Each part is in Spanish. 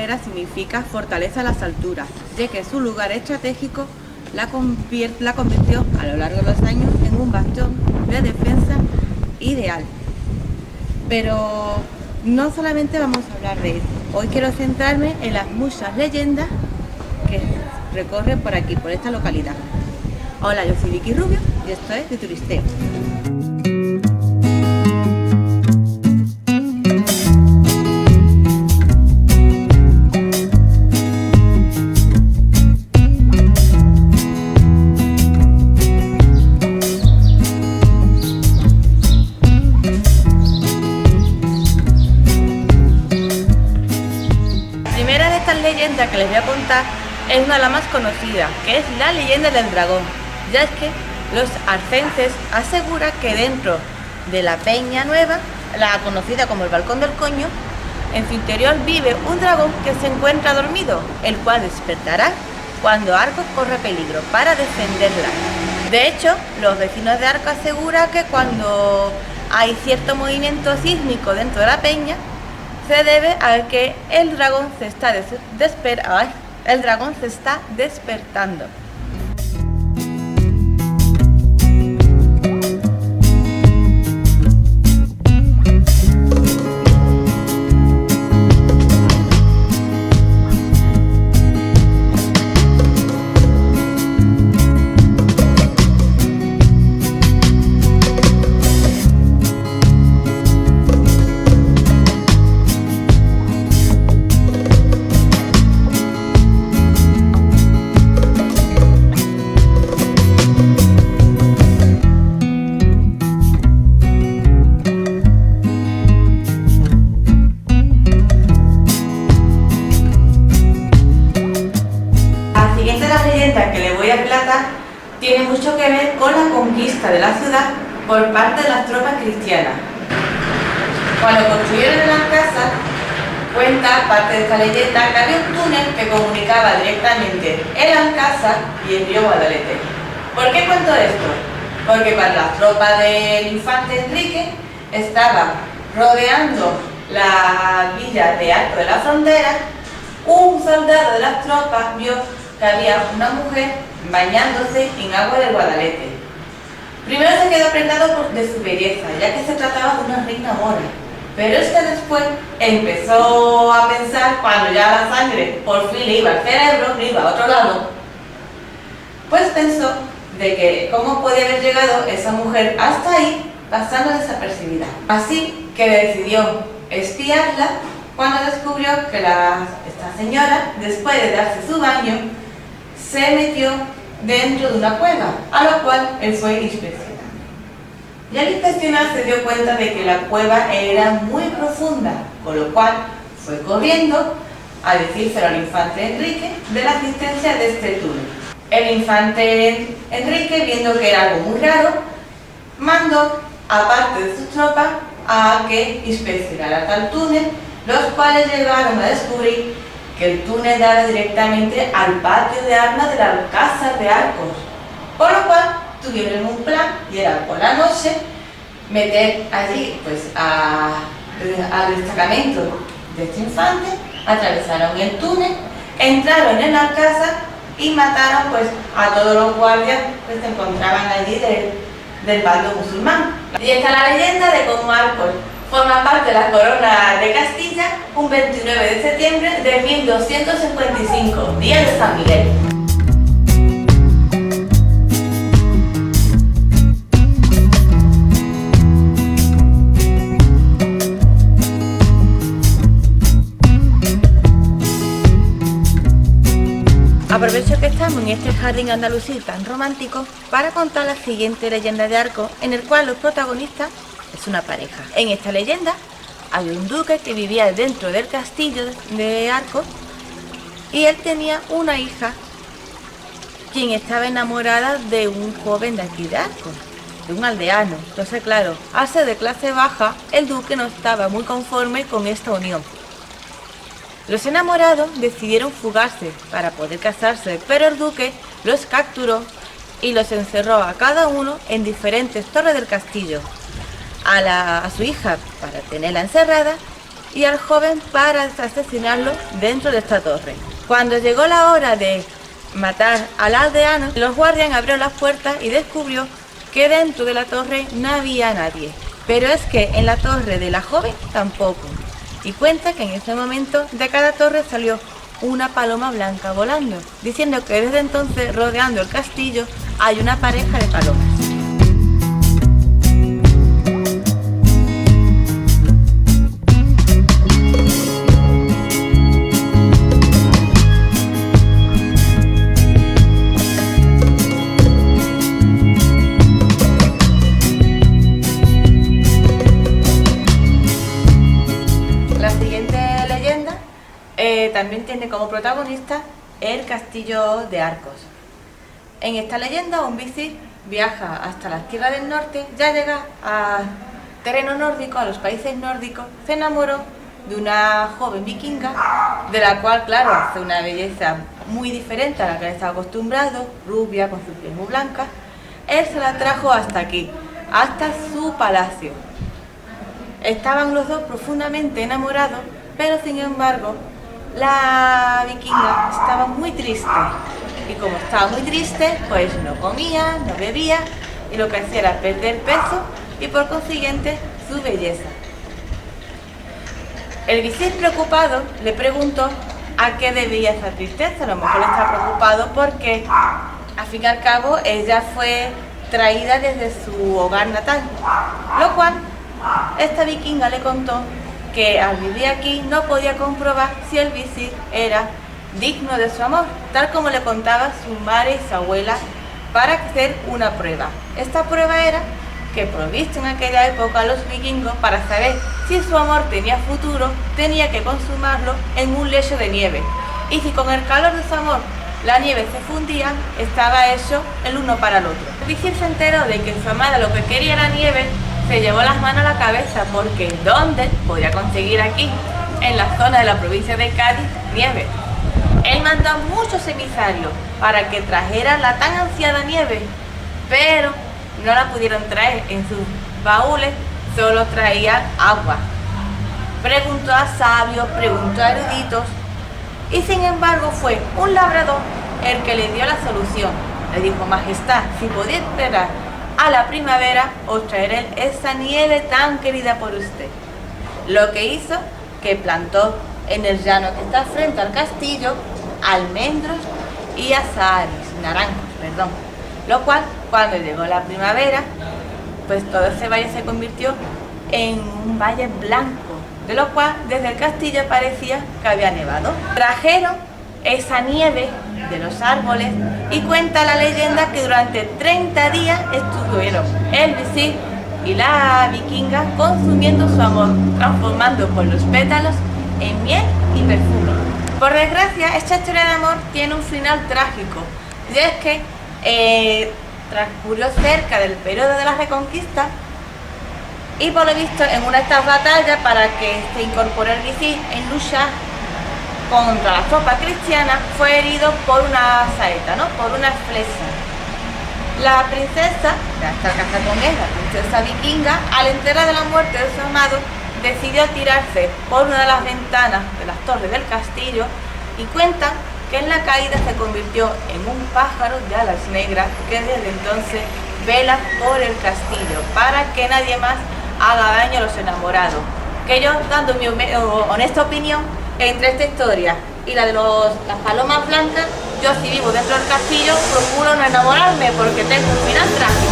manera significa fortaleza a las alturas, ya que su lugar estratégico la convirtió a lo largo de los años en un bastión de defensa ideal. Pero no solamente vamos a hablar de eso. Hoy quiero centrarme en las muchas leyendas que recorren por aquí, por esta localidad. Hola, yo soy Vicky Rubio y esto es De Turisteo. Leyenda que les voy a contar es una de las más conocidas, que es la leyenda del dragón, ya es que los arcenses aseguran que dentro de la Peña Nueva, la conocida como el Balcón del Coño, en su interior vive un dragón que se encuentra dormido, el cual despertará cuando Arcos corre peligro para defenderla. De hecho, los vecinos de Arcos aseguran que cuando hay cierto movimiento sísmico dentro de la peña, se debe a que el dragón se está despertando. Que le voy a relatar tiene mucho que ver con la conquista de la ciudad por parte de las tropas cristianas. Cuando construyeron el Alcázar, cuenta parte de esta leyenda que había un túnel que comunicaba directamente el Alcázar y el río Guadalete. ¿Por qué cuento esto? Porque para las tropas del infante Enrique estaba rodeando la villa de Arco de la Frontera. Un soldado de las tropas vio que había una mujer bañándose en agua del Guadalete. Primero se quedó prendado de su belleza, ya que se trataba de una reina mora, pero es que después empezó a pensar, cuando ya la sangre por fin le iba al cerebro, le iba a otro lado, pues pensó de que cómo podía haber llegado esa mujer hasta ahí pasando desapercibida. Así que decidió espiarla cuando descubrió que esta señora, después de darse su baño, se metió dentro de una cueva, a lo cual él fue inspeccionando. Y al inspeccionar se dio cuenta de que la cueva era muy profunda, con lo cual fue corriendo a decírselo al infante Enrique de la existencia de este túnel. El infante Enrique, viendo que era algo muy raro, mandó a parte de sus tropas a que inspeccionara tal túnel, los cuales llegaron a descubrir que el túnel daba directamente al patio de armas del Alcázar de Arcos, por lo cual tuvieron un plan y era por la noche meter allí al destacamento de este infante, atravesaron el túnel, entraron en el Alcázar y mataron a todos los guardias que se encontraban allí del bando musulmán. Y está la leyenda de cómo Arcos forma parte de la corona de Castilla un 29 de septiembre de 1255, día de San Miguel. Aprovecho que estamos en este jardín andalusí tan romántico para contar la siguiente leyenda de Arcos, en el cual los protagonistas es una pareja. En esta leyenda había un duque que vivía dentro del castillo de Arcos y él tenía una hija quien estaba enamorada de un joven de aquí de Arcos, de un aldeano. Entonces, claro, al ser de clase baja, el duque no estaba muy conforme con esta unión. Los enamorados decidieron fugarse para poder casarse, pero el duque los capturó y los encerró a cada uno en diferentes torres del castillo. A su hija para tenerla encerrada y al joven para asesinarlo dentro de esta torre. Cuando llegó la hora de matar al aldeano, los guardias abrieron las puertas y descubrió que dentro de la torre no había nadie. Pero es que en la torre de la joven tampoco. Y cuenta que en ese momento de cada torre salió una paloma blanca volando, diciendo que desde entonces rodeando el castillo hay una pareja de palomas. También tiene como protagonista el castillo de Arcos. En esta leyenda un visir viaja hasta las tierras del norte, ya llega a terreno nórdico, a los países nórdicos, se enamoró de una joven vikinga, de la cual, claro, hace una belleza muy diferente a la que estaba acostumbrado, rubia, con su piel muy blanca. Él se la trajo hasta aquí, hasta su palacio. Estaban los dos profundamente enamorados, pero sin embargo, la vikinga estaba muy triste y como estaba muy triste, pues no comía, no bebía y lo que hacía era perder peso y por consiguiente su belleza. El visir preocupado le preguntó a qué debía esa tristeza. A lo mejor está preocupado porque al fin y al cabo ella fue traída desde su hogar natal, lo cual esta vikinga le contó que al vivir aquí no podía comprobar si el visir era digno de su amor, tal como le contaba su madre y su abuela para hacer una prueba. Esta prueba era que, provisto en aquella época a los vikingos, para saber si su amor tenía futuro, tenía que consumarlo en un lecho de nieve. Y si con el calor de su amor la nieve se fundía, estaba hecho el uno para el otro. El visir se enteró de que su amada lo que quería era nieve, se llevó las manos a la cabeza porque ¿dónde podría conseguir aquí, en la zona de la provincia de Cádiz, nieve? Él mandó a muchos emisarios para que trajeran la tan ansiada nieve, pero no la pudieron traer. En sus baúles solo traían agua. Preguntó a sabios, preguntó a eruditos y sin embargo fue un labrador el que le dio la solución. Le dijo: Majestad, si podía esperar a la primavera, os traeré esa nieve tan querida por usted. Lo que hizo que plantó en el llano que está frente al castillo almendros y naranjos, lo cual cuando llegó la primavera, pues todo ese valle se convirtió en un valle blanco, de lo cual desde el castillo parecía que había nevado. Trajeron esa nieve de los árboles y cuenta la leyenda que durante 30 días estuvieron el visir y la vikinga consumiendo su amor, transformando por los pétalos en miel y perfume. Por desgracia, esta historia de amor tiene un final trágico, y es que transcurrió cerca del periodo de la Reconquista y por lo visto en una de estas batallas, para que se incorporó el visir en lucha contra las tropas cristianas, fue herido por una saeta, por una flecha. La princesa, ya está casada con él, la princesa vikinga, al enterarse de la muerte de su amado, decidió tirarse por una de las ventanas de las torres del castillo y cuentan que en la caída se convirtió en un pájaro de alas negras que desde entonces vela por el castillo para que nadie más haga daño a los enamorados. Que yo, dando mi honesta opinión, entre esta historia y la de las palomas blancas, yo si vivo dentro del castillo procuro no enamorarme porque tengo un final trágico.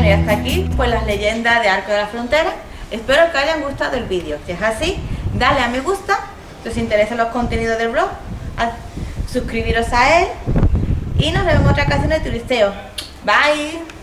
Y hasta aquí pues las leyendas de Arco de la Frontera. Espero que os hayan gustado el vídeo. Si es así, dale a me gusta si os interesan los contenidos del blog, suscribiros a él y nos vemos en otra ocasión de turisteo. Bye.